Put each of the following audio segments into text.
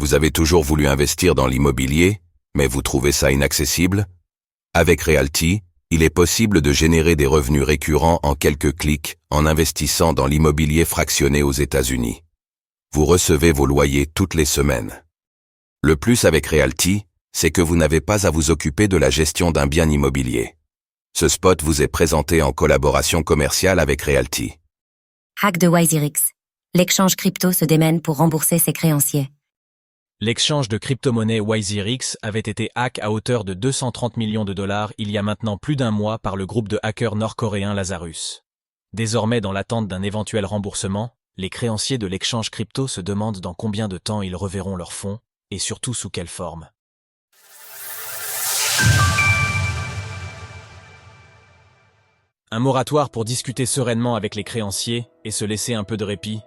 Vous avez toujours voulu investir dans l'immobilier, mais vous trouvez ça inaccessible? Avec Realty, il est possible de générer des revenus récurrents en quelques clics en investissant dans l'immobilier fractionné aux États-Unis. Vous recevez vos loyers toutes les semaines. Le plus avec Realty, c'est que vous n'avez pas à vous occuper de la gestion d'un bien immobilier. Ce spot vous est présenté en collaboration commerciale avec Realty. Hack de WYZRX. L'exchange crypto se démène pour rembourser ses créanciers. L'exchange de crypto-monnaie WYZRX avait été hack à hauteur de 230 millions de dollars il y a maintenant plus d'un mois par le groupe de hackers nord-coréen Lazarus. Désormais dans l'attente d'un éventuel remboursement, les créanciers de l'exchange crypto se demandent dans combien de temps ils reverront leurs fonds, et surtout sous quelle forme. Un moratoire pour discuter sereinement avec les créanciers et se laisser un peu de répit.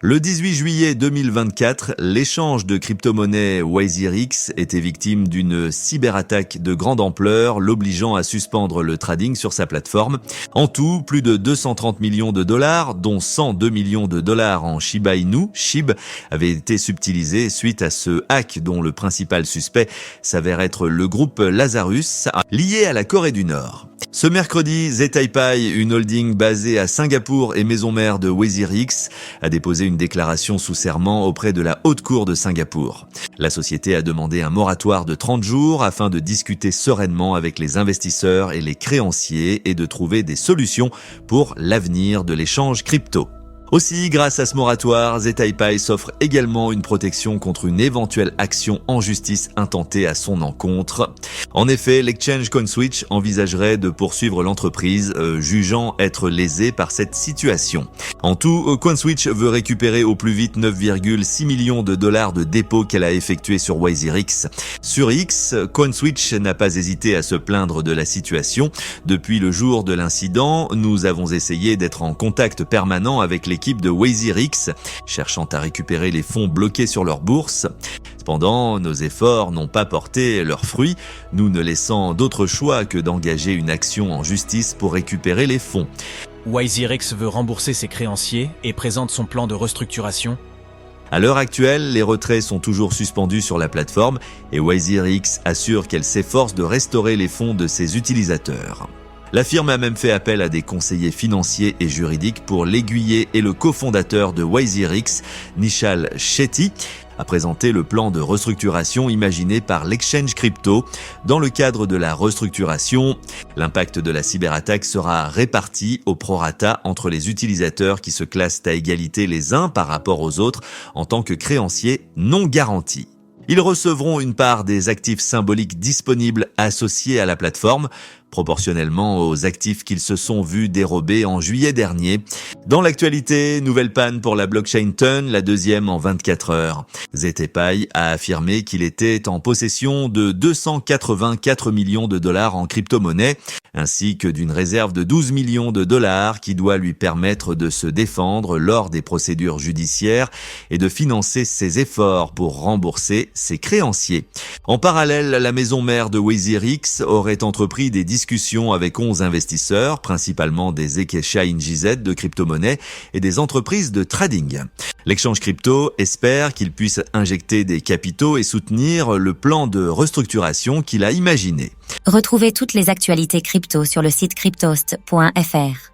Le 18 juillet 2024, l'échange de crypto-monnaies WYZRX était victime d'une cyberattaque de grande ampleur, l'obligeant à suspendre le trading sur sa plateforme. En tout, plus de 230 millions de dollars, dont 102 millions de dollars en Shiba Inu, SHIB, avaient été subtilisés suite à ce hack dont le principal suspect s'avère être le groupe Lazarus, lié à la Corée du Nord. Ce mercredi, Zetaipai, une holding basée à Singapour et maison mère de WYZRX, a déposé une déclaration sous serment auprès de la Haute Cour de Singapour. La société a demandé un moratoire de 30 jours afin de discuter sereinement avec les investisseurs et les créanciers et de trouver des solutions pour l'avenir de l'échange crypto. Aussi, grâce à ce moratoire, Zetaipai s'offre également une protection contre une éventuelle action en justice intentée à son encontre. En effet, l'exchange CoinSwitch envisagerait de poursuivre l'entreprise, jugeant être lésée par cette situation. En tout, CoinSwitch veut récupérer au plus vite 9,6 millions de dollars de dépôts qu'elle a effectués sur WYZRX. Sur X, CoinSwitch n'a pas hésité à se plaindre de la situation. Depuis le jour de l'incident, nous avons essayé d'être en contact permanent avec l'équipe de WYZRX, cherchant à récupérer les fonds bloqués sur leur bourse. Cependant, nos efforts n'ont pas porté leurs fruits, nous ne laissant d'autre choix que d'engager une action en justice pour récupérer les fonds. WYZRX veut rembourser ses créanciers et présente son plan de restructuration. À l'heure actuelle, les retraits sont toujours suspendus sur la plateforme et WYZRX assure qu'elle s'efforce de restaurer les fonds de ses utilisateurs. La firme a même fait appel à des conseillers financiers et juridiques pour l'aiguiller et le cofondateur de WYZRX, Nishal Shetty, a présenté le plan de restructuration imaginé par l'exchange crypto. Dans le cadre de la restructuration, l'impact de la cyberattaque sera réparti au prorata entre les utilisateurs qui se classent à égalité les uns par rapport aux autres en tant que créanciers non garantis. Ils recevront une part des actifs symboliques disponibles associés à la plateforme, proportionnellement aux actifs qu'ils se sont vus dérober en juillet dernier. Dans l'actualité, nouvelle panne pour la blockchain Ton, la deuxième en 24 heures. Zetaipai a affirmé qu'il était en possession de 284 millions de dollars en crypto-monnaie, ainsi que d'une réserve de 12 millions de dollars qui doit lui permettre de se défendre lors des procédures judiciaires et de financer ses efforts pour rembourser ses créanciers. En parallèle, la maison mère de WYZRX aurait entrepris des discussions avec 11 investisseurs, principalement des Ekesha NJZ de crypto-monnaie et des entreprises de trading. L'exchange crypto espère qu'il puisse injecter des capitaux et soutenir le plan de restructuration qu'il a imaginé. Retrouvez toutes les actualités crypto sur le site cryptost.fr.